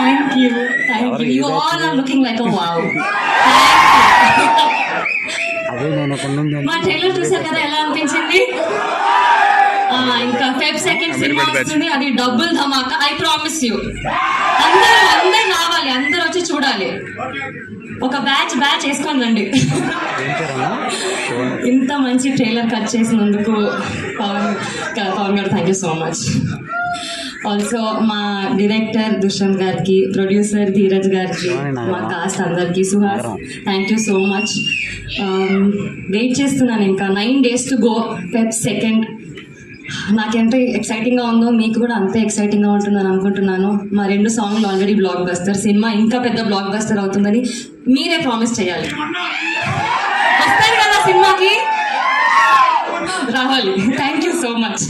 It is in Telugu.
Thank you. You all are looking like a wow. మా ట్రైలర్ చూసారు కదా, ఎలా అనిపించింది? ఇంకా Feb 2 సినిమా వస్తుంది, అది double Dhamaka. I promise you. అందరూ రావాలి, అందరూ వచ్చి చూడాలి. ఒక బ్యాచ్ వేసుకోండి. ఇంత మంచి ట్రైలర్ కట్ చేసినందుకు పవన్ గారు thank you so much. Also మా డైరెక్టర్ దుష్యంత్ గారికి, ప్రొడ్యూసర్ ధీరజ్ గారికి, మా కాస్ట్ అందరికి, Suhas thank you so much. Wait చేస్తున్నాను, ఇంకా 9 days to go, Feb 2. నాకెంత ఎక్సైటింగ్గా ఉందో మీకు కూడా అంతే ఎక్సైటింగ్గా ఉంటుందని అనుకుంటున్నాను. మా 2 సాంగ్లు ఆల్రెడీ బ్లాక్ బస్టర్, సినిమా ఇంకా పెద్ద బ్లాక్ బస్టర్ అవుతుందని మీరే ప్రామిస్ చేయాలి. వస్తారు కదా సినిమాకి, రావాలి. Thank you so much.